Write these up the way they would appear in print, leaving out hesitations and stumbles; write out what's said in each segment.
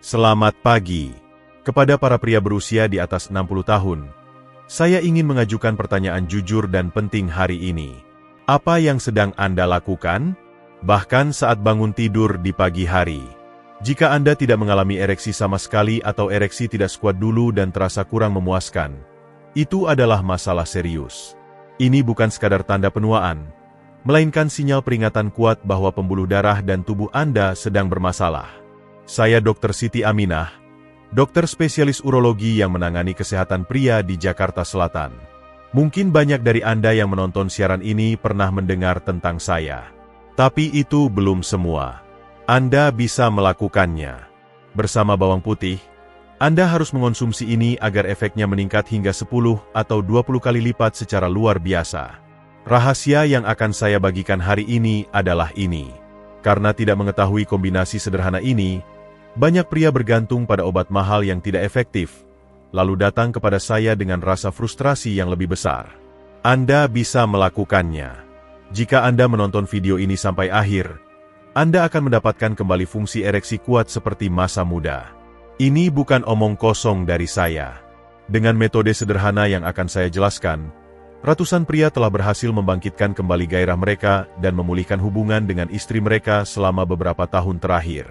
Selamat pagi. Kepada para pria berusia di atas 60 tahun, saya ingin mengajukan pertanyaan jujur dan penting hari ini. Apa yang sedang Anda lakukan? Bahkan saat bangun tidur di pagi hari. Jika Anda tidak mengalami ereksi sama sekali atau ereksi tidak sekuat dulu dan terasa kurang memuaskan, itu adalah masalah serius. Ini bukan sekadar tanda penuaan, melainkan sinyal peringatan kuat bahwa pembuluh darah dan tubuh Anda sedang bermasalah. Saya Dr. Siti Aminah, dokter spesialis urologi yang menangani kesehatan pria di Jakarta Selatan. Mungkin banyak dari Anda yang menonton siaran ini pernah mendengar tentang saya. Tapi itu belum semua. Anda bisa melakukannya. Bersama bawang putih, Anda harus mengonsumsi ini agar efeknya meningkat hingga 10 atau 20 kali lipat secara luar biasa. Rahasia yang akan saya bagikan hari ini adalah ini. Karena tidak mengetahui kombinasi sederhana ini, banyak pria bergantung pada obat mahal yang tidak efektif, lalu datang kepada saya dengan rasa frustrasi yang lebih besar. Anda bisa melakukannya. Jika Anda menonton video ini sampai akhir, Anda akan mendapatkan kembali fungsi ereksi kuat seperti masa muda. Ini bukan omong kosong dari saya. Dengan metode sederhana yang akan saya jelaskan, ratusan pria telah berhasil membangkitkan kembali gairah mereka dan memulihkan hubungan dengan istri mereka selama beberapa tahun terakhir.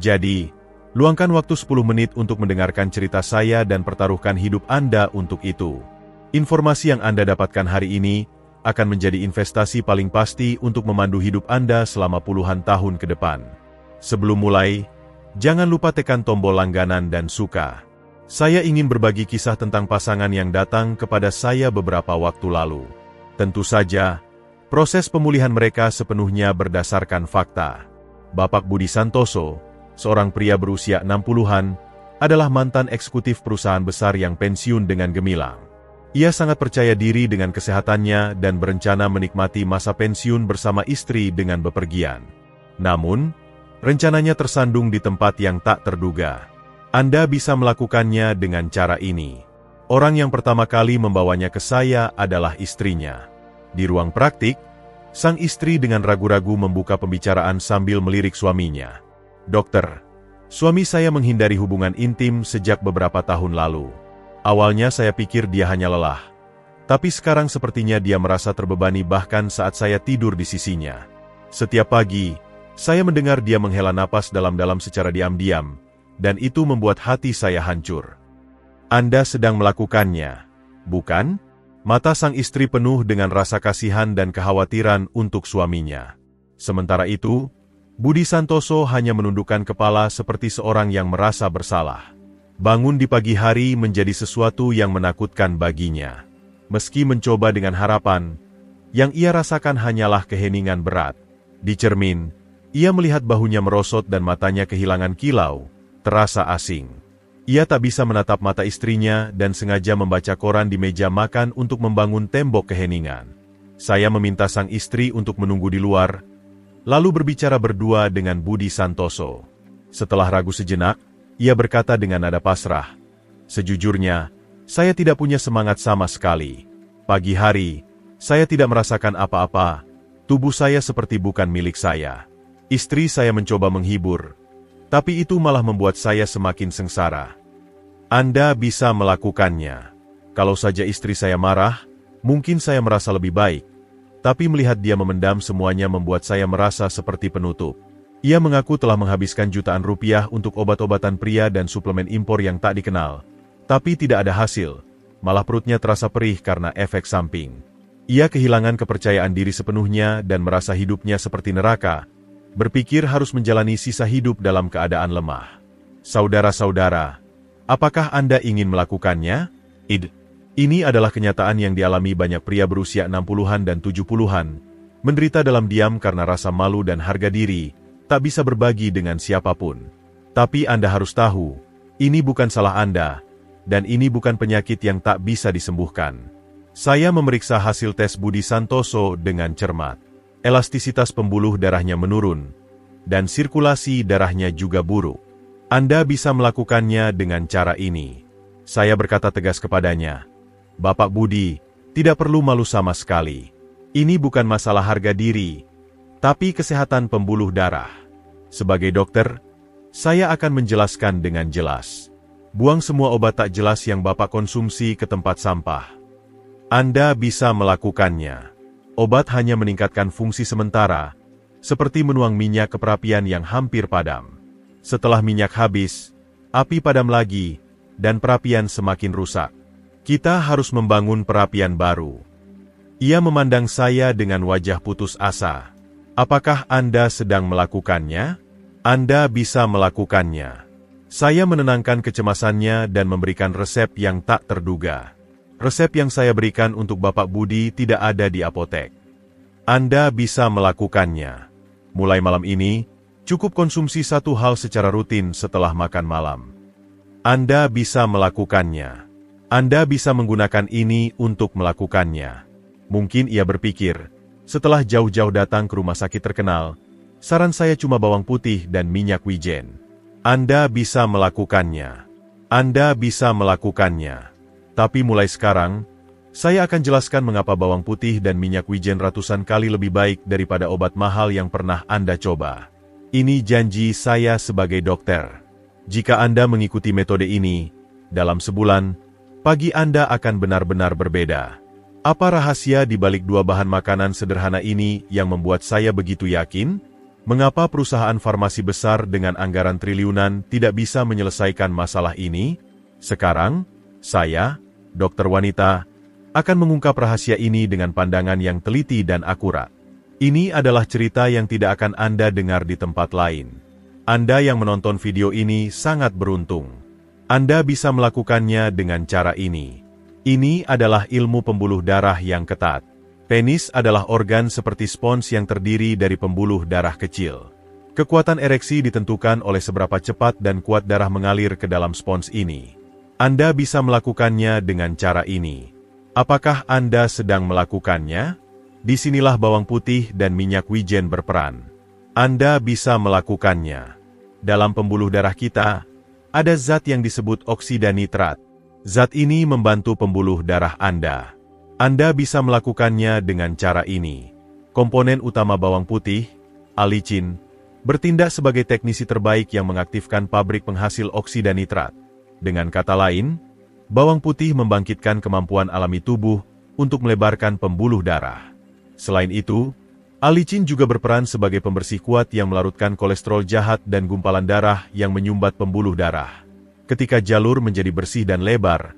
Jadi, luangkan waktu 10 menit untuk mendengarkan cerita saya dan pertaruhkan hidup Anda untuk itu. Informasi yang Anda dapatkan hari ini akan menjadi investasi paling pasti untuk memandu hidup Anda selama puluhan tahun ke depan. Sebelum mulai, jangan lupa tekan tombol langganan dan suka. Saya ingin berbagi kisah tentang pasangan yang datang kepada saya beberapa waktu lalu. Tentu saja, proses pemulihan mereka sepenuhnya berdasarkan fakta. Bapak Budi Santoso, seorang pria berusia 60-an, adalah mantan eksekutif perusahaan besar yang pensiun dengan gemilang. Ia sangat percaya diri dengan kesehatannya dan berencana menikmati masa pensiun bersama istri dengan bepergian. Namun, rencananya tersandung di tempat yang tak terduga. Anda bisa melakukannya dengan cara ini. Orang yang pertama kali membawanya ke saya adalah istrinya. Di ruang praktik, sang istri dengan ragu-ragu membuka pembicaraan sambil melirik suaminya. Dokter, suami saya menghindari hubungan intim sejak beberapa tahun lalu. Awalnya saya pikir dia hanya lelah. Tapi sekarang sepertinya dia merasa terbebani bahkan saat saya tidur di sisinya. Setiap pagi, saya mendengar dia menghela napas dalam-dalam secara diam-diam, dan itu membuat hati saya hancur. Anda sedang melakukannya, bukan? Mata sang istri penuh dengan rasa kasihan dan kekhawatiran untuk suaminya. Sementara itu, Budi Santoso hanya menundukkan kepala seperti seorang yang merasa bersalah. Bangun di pagi hari menjadi sesuatu yang menakutkan baginya. Meski mencoba dengan harapan, yang ia rasakan hanyalah keheningan berat. Di cermin, ia melihat bahunya merosot dan matanya kehilangan kilau, terasa asing. Ia tak bisa menatap mata istrinya dan sengaja membaca koran di meja makan untuk membangun tembok keheningan. Saya meminta sang istri untuk menunggu di luar, lalu berbicara berdua dengan Budi Santoso. Setelah ragu sejenak, ia berkata dengan nada pasrah, "Sejujurnya, saya tidak punya semangat sama sekali. Pagi hari, saya tidak merasakan apa-apa. Tubuh saya seperti bukan milik saya." Istri saya mencoba menghibur, tapi itu malah membuat saya semakin sengsara. Anda bisa melakukannya. Kalau saja istri saya marah, mungkin saya merasa lebih baik. Tapi melihat dia memendam semuanya membuat saya merasa seperti penutup. Ia mengaku telah menghabiskan jutaan rupiah untuk obat-obatan pria dan suplemen impor yang tak dikenal. Tapi tidak ada hasil, malah perutnya terasa perih karena efek samping. Ia kehilangan kepercayaan diri sepenuhnya dan merasa hidupnya seperti neraka, berpikir harus menjalani sisa hidup dalam keadaan lemah. Saudara-saudara, apakah Anda ingin melakukannya? Ini adalah kenyataan yang dialami banyak pria berusia 60-an dan 70-an, menderita dalam diam karena rasa malu dan harga diri, tak bisa berbagi dengan siapapun. Tapi Anda harus tahu, ini bukan salah Anda, dan ini bukan penyakit yang tak bisa disembuhkan. Saya memeriksa hasil tes Budi Santoso dengan cermat. Elastisitas pembuluh darahnya menurun, dan sirkulasi darahnya juga buruk. Anda bisa melakukannya dengan cara ini. Saya berkata tegas kepadanya, "Bapak Budi, tidak perlu malu sama sekali. Ini bukan masalah harga diri, tapi kesehatan pembuluh darah. Sebagai dokter, Saya akan menjelaskan dengan jelas. Buang semua obat tak jelas yang Bapak konsumsi ke tempat sampah. Anda bisa melakukannya. Obat hanya meningkatkan fungsi sementara, seperti menuang minyak ke perapian yang hampir padam. Setelah minyak habis, api padam lagi, dan perapian semakin rusak. Kita harus membangun perapian baru. Ia memandang saya dengan wajah putus asa. Apakah Anda sedang melakukannya? Anda bisa melakukannya. Saya menenangkan kecemasannya dan memberikan resep yang tak terduga. Resep yang saya berikan untuk Bapak Budi tidak ada di apotek. Anda bisa melakukannya. Mulai malam ini, cukup konsumsi satu hal secara rutin setelah makan malam. Anda bisa melakukannya. Anda bisa menggunakan ini untuk melakukannya. Mungkin ia berpikir, setelah jauh-jauh datang ke rumah sakit terkenal, saran saya cuma bawang putih dan minyak wijen. Anda bisa melakukannya. Anda bisa melakukannya. Tapi mulai sekarang, saya akan jelaskan mengapa bawang putih dan minyak wijen ratusan kali lebih baik daripada obat mahal yang pernah Anda coba. Ini janji saya sebagai dokter. Jika Anda mengikuti metode ini, dalam sebulan, pagi Anda akan benar-benar berbeda. Apa rahasia di balik dua bahan makanan sederhana ini yang membuat saya begitu yakin? Mengapa perusahaan farmasi besar dengan anggaran triliunan tidak bisa menyelesaikan masalah ini? Sekarang, saya, dokter wanita, akan mengungkap rahasia ini dengan pandangan yang teliti dan akurat. Ini adalah cerita yang tidak akan Anda dengar di tempat lain. Anda yang menonton video ini sangat beruntung. Anda bisa melakukannya dengan cara ini. Ini adalah ilmu pembuluh darah yang ketat. Penis adalah organ seperti spons yang terdiri dari pembuluh darah kecil. Kekuatan ereksi ditentukan oleh seberapa cepat dan kuat darah mengalir ke dalam spons ini. Anda bisa melakukannya dengan cara ini. Apakah Anda sedang melakukannya? Disinilah bawang putih dan minyak wijen berperan. Anda bisa melakukannya. Dalam pembuluh darah kita, ada zat yang disebut oksida nitrat. Zat ini membantu pembuluh darah Anda. Anda bisa melakukannya dengan cara ini. Komponen utama bawang putih, alicin, bertindak sebagai teknisi terbaik yang mengaktifkan pabrik penghasil oksida nitrat. Dengan kata lain, bawang putih membangkitkan kemampuan alami tubuh untuk melebarkan pembuluh darah. Selain itu, alicin juga berperan sebagai pembersih kuat yang melarutkan kolesterol jahat dan gumpalan darah yang menyumbat pembuluh darah. Ketika jalur menjadi bersih dan lebar,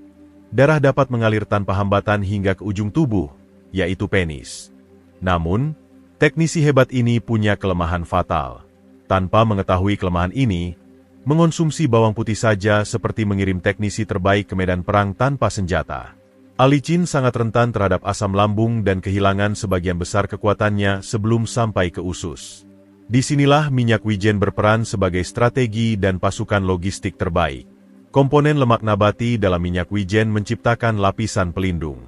darah dapat mengalir tanpa hambatan hingga ke ujung tubuh, yaitu penis. Namun, teknisi hebat ini punya kelemahan fatal. Tanpa mengetahui kelemahan ini, mengonsumsi bawang putih saja seperti mengirim teknisi terbaik ke medan perang tanpa senjata. Alicin sangat rentan terhadap asam lambung dan kehilangan sebagian besar kekuatannya sebelum sampai ke usus. Disinilah minyak wijen berperan sebagai strategi dan pasukan logistik terbaik. Komponen lemak nabati dalam minyak wijen menciptakan lapisan pelindung.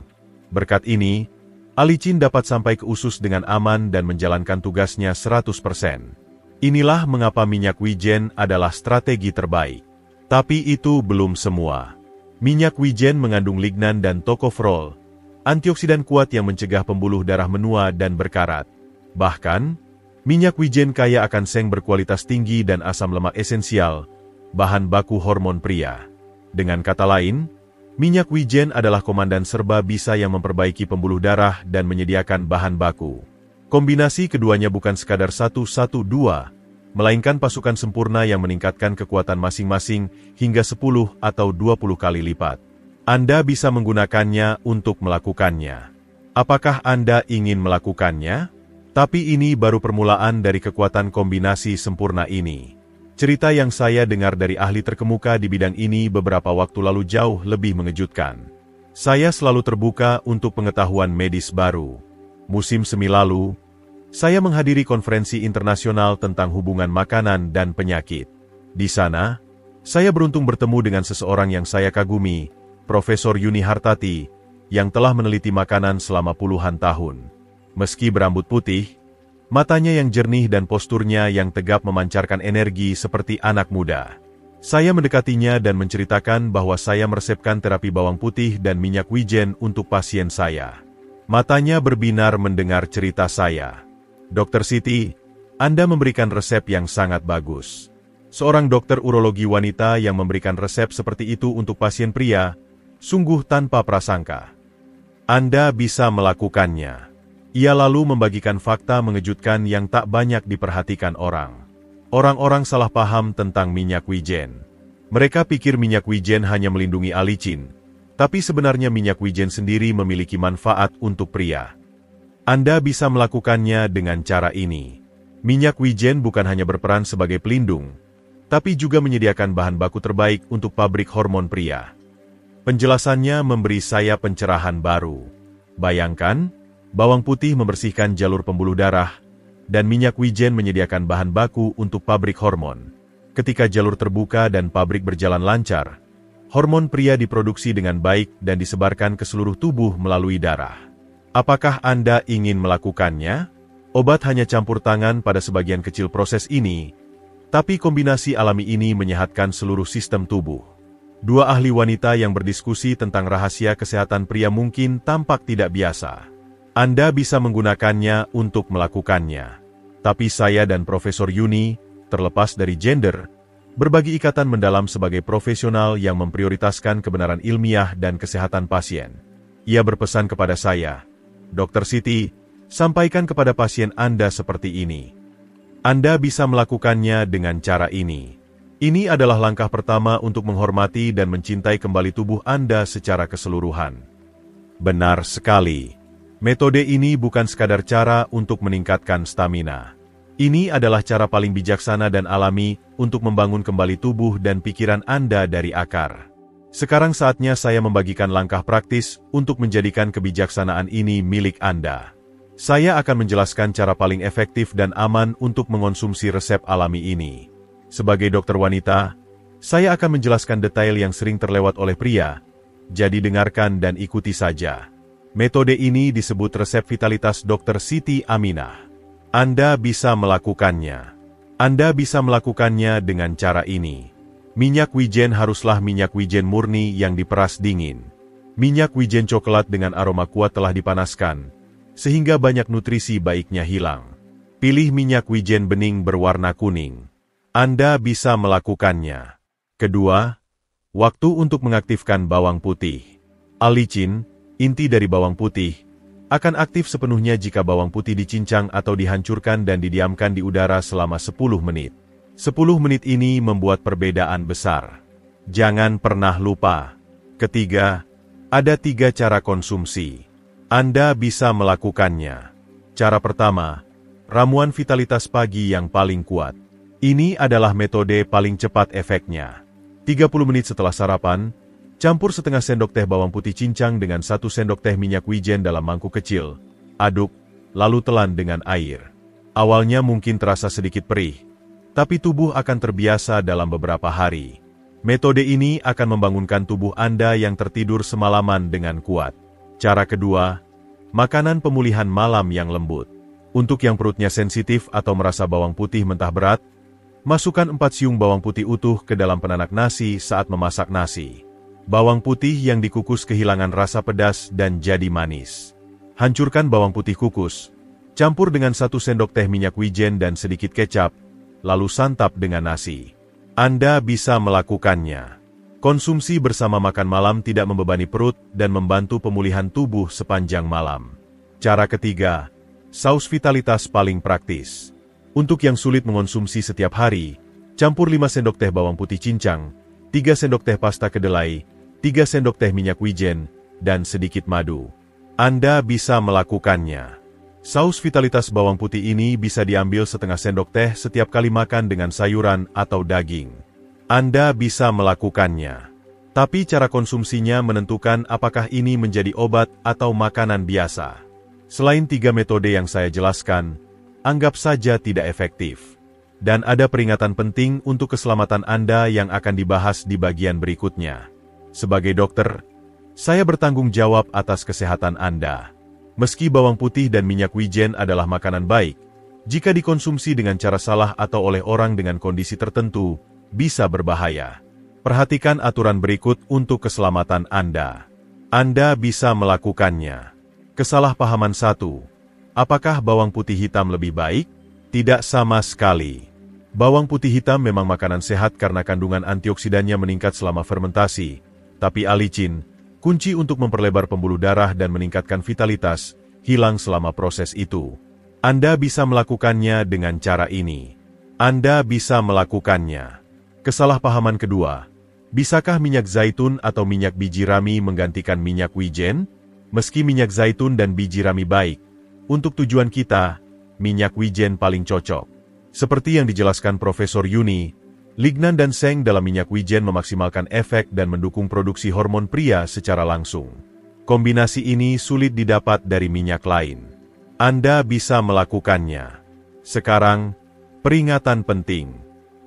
Berkat ini, alicin dapat sampai ke usus dengan aman dan menjalankan tugasnya 100%. Inilah mengapa minyak wijen adalah strategi terbaik. Tapi itu belum semua. Minyak wijen mengandung lignan dan tocopherol, antioksidan kuat yang mencegah pembuluh darah menua dan berkarat. Bahkan, minyak wijen kaya akan seng berkualitas tinggi dan asam lemak esensial, bahan baku hormon pria. Dengan kata lain, minyak wijen adalah komandan serba bisa yang memperbaiki pembuluh darah dan menyediakan bahan baku. Kombinasi keduanya bukan sekadar 1-1-2, melainkan pasukan sempurna yang meningkatkan kekuatan masing-masing hingga 10 atau 20 kali lipat. Anda bisa menggunakannya untuk melakukannya. Apakah Anda ingin melakukannya? Tapi ini baru permulaan dari kekuatan kombinasi sempurna ini. Cerita yang saya dengar dari ahli terkemuka di bidang ini beberapa waktu lalu jauh lebih mengejutkan. Saya selalu terbuka untuk pengetahuan medis baru. Musim semi lalu, saya menghadiri konferensi internasional tentang hubungan makanan dan penyakit. Di sana, saya beruntung bertemu dengan seseorang yang saya kagumi, Profesor Yuni Hartati, yang telah meneliti makanan selama puluhan tahun. Meski berambut putih, matanya yang jernih dan posturnya yang tegap memancarkan energi seperti anak muda. Saya mendekatinya dan menceritakan bahwa saya meresepkan terapi bawang putih dan minyak wijen untuk pasien saya. Matanya berbinar mendengar cerita saya. Dr. Siti, Anda memberikan resep yang sangat bagus. Seorang dokter urologi wanita yang memberikan resep seperti itu untuk pasien pria, sungguh tanpa prasangka. Anda bisa melakukannya. Ia lalu membagikan fakta mengejutkan yang tak banyak diperhatikan orang. Orang-orang salah paham tentang minyak wijen. Mereka pikir minyak wijen hanya melindungi alicin, tapi sebenarnya minyak wijen sendiri memiliki manfaat untuk pria. Anda bisa melakukannya dengan cara ini. Minyak wijen bukan hanya berperan sebagai pelindung, tapi juga menyediakan bahan baku terbaik untuk pabrik hormon pria. Penjelasannya memberi saya pencerahan baru. Bayangkan, bawang putih membersihkan jalur pembuluh darah, dan minyak wijen menyediakan bahan baku untuk pabrik hormon. Ketika jalur terbuka dan pabrik berjalan lancar, hormon pria diproduksi dengan baik dan disebarkan ke seluruh tubuh melalui darah. Apakah Anda ingin melakukannya? Obat hanya campur tangan pada sebagian kecil proses ini, tapi kombinasi alami ini menyehatkan seluruh sistem tubuh. Dua ahli wanita yang berdiskusi tentang rahasia kesehatan pria mungkin tampak tidak biasa. Anda bisa menggunakannya untuk melakukannya. Tapi saya dan Profesor Yuni, terlepas dari gender, berbagi ikatan mendalam sebagai profesional yang memprioritaskan kebenaran ilmiah dan kesehatan pasien. Ia berpesan kepada saya, Dr. Siti, sampaikan kepada pasien Anda seperti ini. Anda bisa melakukannya dengan cara ini. Ini adalah langkah pertama untuk menghormati dan mencintai kembali tubuh Anda secara keseluruhan. Benar sekali. Metode ini bukan sekadar cara untuk meningkatkan stamina. Ini adalah cara paling bijaksana dan alami untuk membangun kembali tubuh dan pikiran Anda dari akar. Sekarang saatnya saya membagikan langkah praktis untuk menjadikan kebijaksanaan ini milik Anda. Saya akan menjelaskan cara paling efektif dan aman untuk mengonsumsi resep alami ini. Sebagai dokter wanita, saya akan menjelaskan detail yang sering terlewat oleh pria, jadi dengarkan dan ikuti saja. Metode ini disebut resep vitalitas Dr. Siti Aminah. Anda bisa melakukannya. Anda bisa melakukannya dengan cara ini. Minyak wijen haruslah minyak wijen murni yang diperas dingin. Minyak wijen coklat dengan aroma kuat telah dipanaskan, sehingga banyak nutrisi baiknya hilang. Pilih minyak wijen bening berwarna kuning. Anda bisa melakukannya. Kedua, waktu untuk mengaktifkan bawang putih. Alicin, inti dari bawang putih, akan aktif sepenuhnya jika bawang putih dicincang atau dihancurkan dan didiamkan di udara selama 10 menit. 10 menit ini membuat perbedaan besar. Jangan pernah lupa. Ketiga, ada 3 cara konsumsi. Anda bisa melakukannya. Cara pertama, ramuan vitalitas pagi yang paling kuat. Ini adalah metode paling cepat efeknya. 30 menit setelah sarapan, campur setengah sendok teh bawang putih cincang dengan 1 sendok teh minyak wijen dalam mangkuk kecil. Aduk, lalu telan dengan air. Awalnya mungkin terasa sedikit perih, tapi tubuh akan terbiasa dalam beberapa hari. Metode ini akan membangunkan tubuh Anda yang tertidur semalaman dengan kuat. Cara kedua, makanan pemulihan malam yang lembut. Untuk yang perutnya sensitif atau merasa bawang putih mentah berat, masukkan 4 siung bawang putih utuh ke dalam penanak nasi saat memasak nasi. Bawang putih yang dikukus kehilangan rasa pedas dan jadi manis. Hancurkan bawang putih kukus, campur dengan 1 sendok teh minyak wijen dan sedikit kecap, lalu santap dengan nasi. Anda bisa melakukannya. Konsumsi bersama makan malam tidak membebani perut dan membantu pemulihan tubuh sepanjang malam. Cara ketiga, saus vitalitas paling praktis. Untuk yang sulit mengonsumsi setiap hari, campur 5 sendok teh bawang putih cincang, 3 sendok teh pasta kedelai, 3 sendok teh minyak wijen, dan sedikit madu. Anda bisa melakukannya. Saus vitalitas bawang putih ini bisa diambil setengah sendok teh setiap kali makan dengan sayuran atau daging. Anda bisa melakukannya. Tapi cara konsumsinya menentukan apakah ini menjadi obat atau makanan biasa. Selain 3 metode yang saya jelaskan, anggap saja tidak efektif. Dan ada peringatan penting untuk keselamatan Anda yang akan dibahas di bagian berikutnya. Sebagai dokter, saya bertanggung jawab atas kesehatan Anda. Meski bawang putih dan minyak wijen adalah makanan baik, jika dikonsumsi dengan cara salah atau oleh orang dengan kondisi tertentu, bisa berbahaya. Perhatikan aturan berikut untuk keselamatan Anda. Anda bisa melakukannya. Kesalahpahaman 1. Apakah bawang putih hitam lebih baik? Tidak sama sekali. Bawang putih hitam memang makanan sehat karena kandungan antioksidannya meningkat selama fermentasi, tapi alicin, kunci untuk memperlebar pembuluh darah dan meningkatkan vitalitas, hilang selama proses itu. Anda bisa melakukannya dengan cara ini. Anda bisa melakukannya. Kesalahpahaman kedua, bisakah minyak zaitun atau minyak biji rami menggantikan minyak wijen? Meski minyak zaitun dan biji rami baik, untuk tujuan kita, minyak wijen paling cocok. Seperti yang dijelaskan Profesor Yuni, lignan dan seng dalam minyak wijen memaksimalkan efek dan mendukung produksi hormon pria secara langsung. Kombinasi ini sulit didapat dari minyak lain. Anda bisa melakukannya. Sekarang, peringatan penting.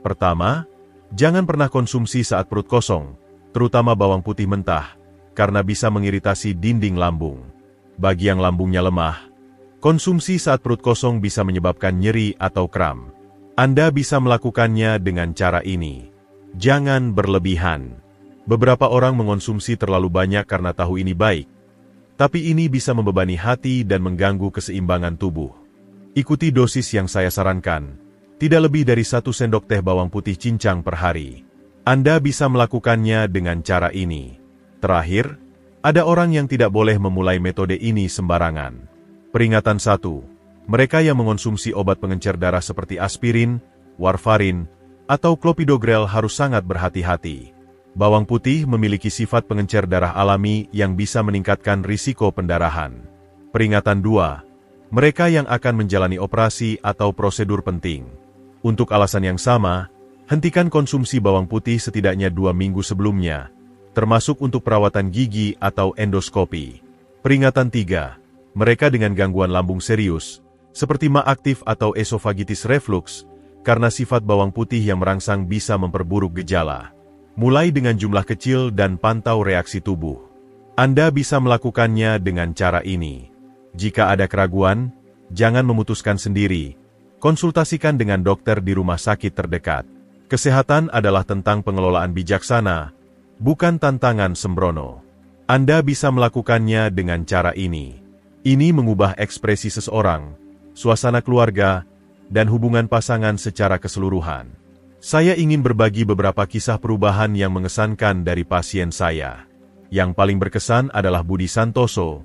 Pertama, jangan pernah konsumsi saat perut kosong, terutama bawang putih mentah, karena bisa mengiritasi dinding lambung. Bagi yang lambungnya lemah, konsumsi saat perut kosong bisa menyebabkan nyeri atau kram. Anda bisa melakukannya dengan cara ini. Jangan berlebihan. Beberapa orang mengonsumsi terlalu banyak karena tahu ini baik, tapi ini bisa membebani hati dan mengganggu keseimbangan tubuh. Ikuti dosis yang saya sarankan, tidak lebih dari 1 sendok teh bawang putih cincang per hari. Anda bisa melakukannya dengan cara ini. Terakhir, ada orang yang tidak boleh memulai metode ini sembarangan. Peringatan 1. Mereka yang mengonsumsi obat pengencer darah seperti aspirin, warfarin, atau clopidogrel harus sangat berhati-hati. Bawang putih memiliki sifat pengencer darah alami yang bisa meningkatkan risiko pendarahan. Peringatan 2. Mereka yang akan menjalani operasi atau prosedur penting. Untuk alasan yang sama, hentikan konsumsi bawang putih setidaknya 2 minggu sebelumnya, termasuk untuk perawatan gigi atau endoskopi. Peringatan 3. Mereka dengan gangguan lambung serius, seperti MA aktif atau esofagitis reflux, karena sifat bawang putih yang merangsang bisa memperburuk gejala. Mulai dengan jumlah kecil dan pantau reaksi tubuh. Anda bisa melakukannya dengan cara ini. Jika ada keraguan, jangan memutuskan sendiri. Konsultasikan dengan dokter di rumah sakit terdekat. Kesehatan adalah tentang pengelolaan bijaksana, bukan tantangan sembrono. Anda bisa melakukannya dengan cara ini. Ini mengubah ekspresi seseorang, suasana keluarga, dan hubungan pasangan secara keseluruhan. Saya ingin berbagi beberapa kisah perubahan yang mengesankan dari pasien saya. Yang paling berkesan adalah Budi Santoso,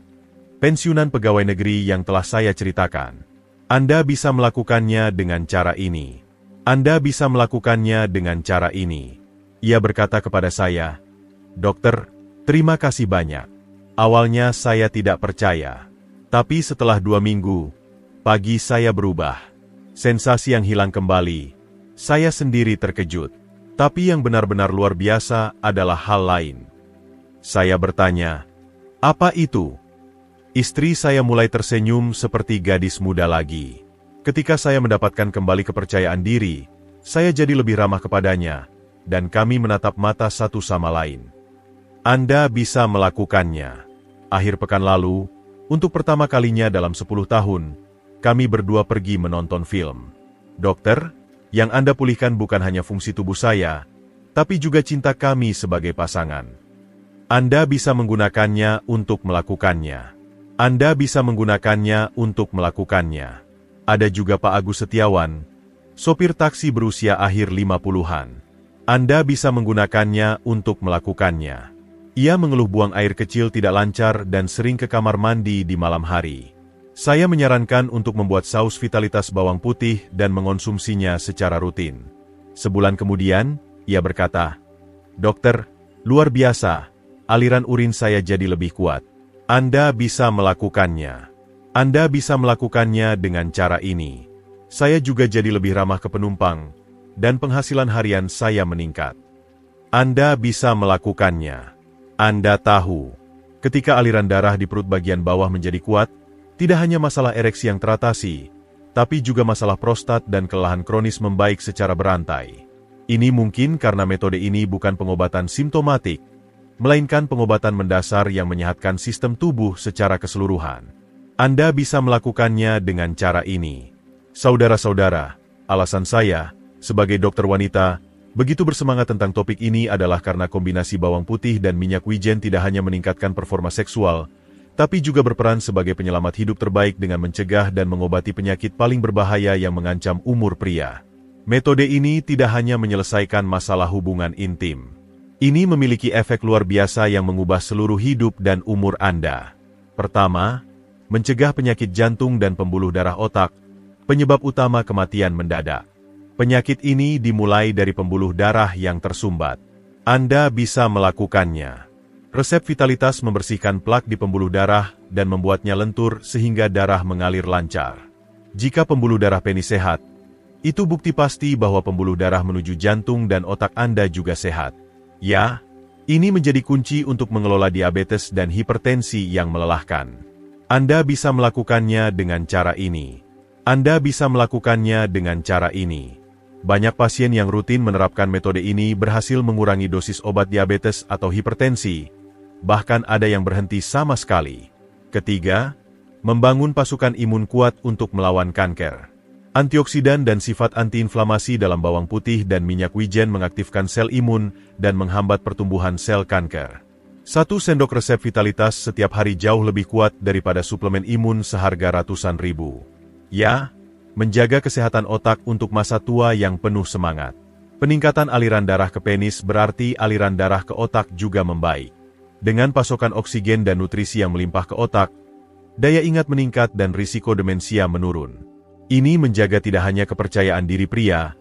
pensiunan pegawai negeri yang telah saya ceritakan. Anda bisa melakukannya dengan cara ini. Anda bisa melakukannya dengan cara ini. Ia berkata kepada saya, "Dokter, terima kasih banyak. Awalnya saya tidak percaya. Tapi setelah 2 minggu, pagi saya berubah. Sensasi yang hilang kembali. Saya sendiri terkejut. Tapi yang benar-benar luar biasa adalah hal lain." Saya bertanya, "Apa itu?" Istri saya mulai tersenyum seperti gadis muda lagi. Ketika saya mendapatkan kembali kepercayaan diri, saya jadi lebih ramah kepadanya, dan kami menatap mata satu sama lain. Anda bisa melakukannya. Akhir pekan lalu, untuk pertama kalinya dalam 10 tahun, kami berdua pergi menonton film. "Dokter, yang Anda pulihkan bukan hanya fungsi tubuh saya, tapi juga cinta kami sebagai pasangan. Anda bisa menggunakannya untuk melakukannya. Anda bisa menggunakannya untuk melakukannya." Ada juga Pak Agus Setiawan, sopir taksi berusia akhir 50-an. Anda bisa menggunakannya untuk melakukannya. Ia mengeluh buang air kecil tidak lancar dan sering ke kamar mandi di malam hari. Saya menyarankan untuk membuat saus vitalitas bawang putih dan mengonsumsinya secara rutin. Sebulan kemudian, ia berkata, "Dokter, luar biasa, aliran urin saya jadi lebih kuat." Anda bisa melakukannya. Anda bisa melakukannya dengan cara ini. Saya juga jadi lebih ramah ke penumpang, dan penghasilan harian saya meningkat. Anda bisa melakukannya. Anda tahu, ketika aliran darah di perut bagian bawah menjadi kuat, tidak hanya masalah ereksi yang teratasi, tapi juga masalah prostat dan kelelahan kronis membaik secara berantai. Ini mungkin karena metode ini bukan pengobatan simptomatik, melainkan pengobatan mendasar yang menyehatkan sistem tubuh secara keseluruhan. Anda bisa melakukannya dengan cara ini. Saudara-saudara, alasan saya, sebagai dokter wanita, begitu bersemangat tentang topik ini adalah karena kombinasi bawang putih dan minyak wijen tidak hanya meningkatkan performa seksual, tapi juga berperan sebagai penyelamat hidup terbaik dengan mencegah dan mengobati penyakit paling berbahaya yang mengancam umur pria. Metode ini tidak hanya menyelesaikan masalah hubungan intim. Ini memiliki efek luar biasa yang mengubah seluruh hidup dan umur Anda. Pertama, mencegah penyakit jantung dan pembuluh darah otak, penyebab utama kematian mendadak. Penyakit ini dimulai dari pembuluh darah yang tersumbat. Anda bisa melakukannya. Resep Vitalitas membersihkan plak di pembuluh darah dan membuatnya lentur sehingga darah mengalir lancar. Jika pembuluh darah penis sehat, itu bukti pasti bahwa pembuluh darah menuju jantung dan otak Anda juga sehat. Ya, ini menjadi kunci untuk mengelola diabetes dan hipertensi yang melelahkan. Anda bisa melakukannya dengan cara ini. Anda bisa melakukannya dengan cara ini. Banyak pasien yang rutin menerapkan metode ini berhasil mengurangi dosis obat diabetes atau hipertensi, bahkan ada yang berhenti sama sekali. Ketiga, membangun pasukan imun kuat untuk melawan kanker. Antioksidan dan sifat antiinflamasi dalam bawang putih dan minyak wijen mengaktifkan sel imun dan menghambat pertumbuhan sel kanker. 1 sendok resep Vitalitas setiap hari jauh lebih kuat daripada suplemen imun seharga ratusan ribu. Ya, menjaga kesehatan otak untuk masa tua yang penuh semangat. Peningkatan aliran darah ke penis berarti aliran darah ke otak juga membaik. Dengan pasokan oksigen dan nutrisi yang melimpah ke otak, daya ingat meningkat dan risiko demensia menurun. Ini menjaga tidak hanya kepercayaan diri pria,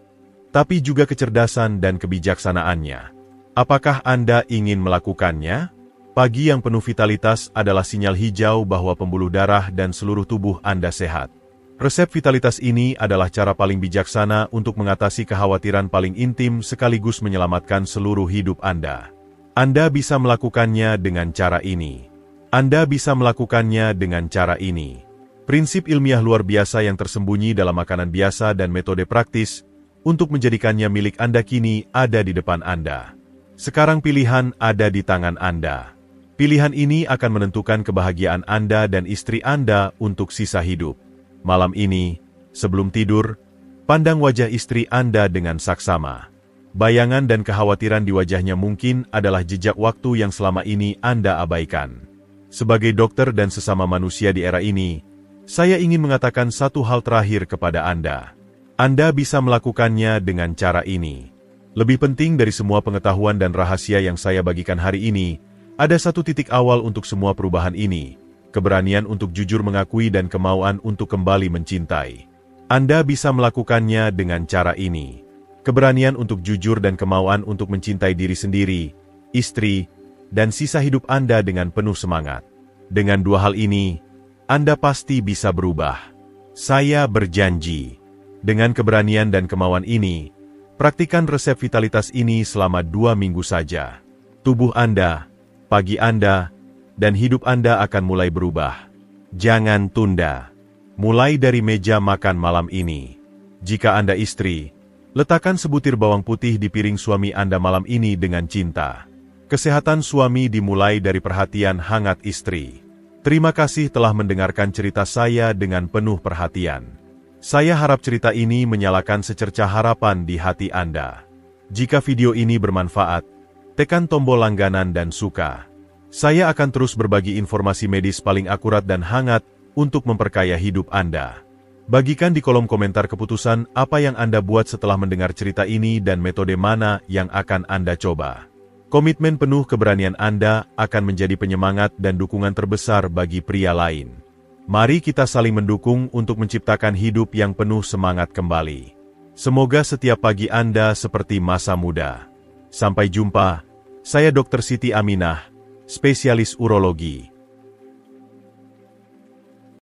tapi juga kecerdasan dan kebijaksanaannya. Apakah Anda ingin melakukannya? Pagi yang penuh vitalitas adalah sinyal hijau bahwa pembuluh darah dan seluruh tubuh Anda sehat. Resep Vitalitas ini adalah cara paling bijaksana untuk mengatasi kekhawatiran paling intim sekaligus menyelamatkan seluruh hidup Anda. Anda bisa melakukannya dengan cara ini. Anda bisa melakukannya dengan cara ini. Prinsip ilmiah luar biasa yang tersembunyi dalam makanan biasa dan metode praktis untuk menjadikannya milik Anda kini ada di depan Anda. Sekarang pilihan ada di tangan Anda. Pilihan ini akan menentukan kebahagiaan Anda dan istri Anda untuk sisa hidup. Malam ini, sebelum tidur, pandang wajah istri Anda dengan saksama. Bayangan dan kekhawatiran di wajahnya mungkin adalah jejak waktu yang selama ini Anda abaikan. Sebagai dokter dan sesama manusia di era ini, saya ingin mengatakan satu hal terakhir kepada Anda. Anda bisa melakukannya dengan cara ini. Lebih penting dari semua pengetahuan dan rahasia yang saya bagikan hari ini, ada satu titik awal untuk semua perubahan ini. Keberanian untuk jujur mengakui dan kemauan untuk kembali mencintai. Anda bisa melakukannya dengan cara ini. Keberanian untuk jujur dan kemauan untuk mencintai diri sendiri, istri, dan sisa hidup Anda dengan penuh semangat. Dengan dua hal ini, Anda pasti bisa berubah. Saya berjanji. Dengan keberanian dan kemauan ini, praktikan resep Vitalitas ini selama 2 minggu saja. Tubuh Anda, pagi Anda, dan hidup Anda akan mulai berubah. Jangan tunda. Mulai dari meja makan malam ini. Jika Anda istri, letakkan sebutir bawang putih di piring suami Anda malam ini dengan cinta. Kesehatan suami dimulai dari perhatian hangat istri. Terima kasih telah mendengarkan cerita saya dengan penuh perhatian. Saya harap cerita ini menyalakan secercah harapan di hati Anda. Jika video ini bermanfaat, tekan tombol langganan dan suka. Saya akan terus berbagi informasi medis paling akurat dan hangat untuk memperkaya hidup Anda. Bagikan di kolom komentar keputusan apa yang Anda buat setelah mendengar cerita ini dan metode mana yang akan Anda coba. Komitmen penuh keberanian Anda akan menjadi penyemangat dan dukungan terbesar bagi pria lain. Mari kita saling mendukung untuk menciptakan hidup yang penuh semangat kembali. Semoga setiap pagi Anda seperti masa muda. Sampai jumpa, saya Dr. Siti Aminah, spesialis urologi.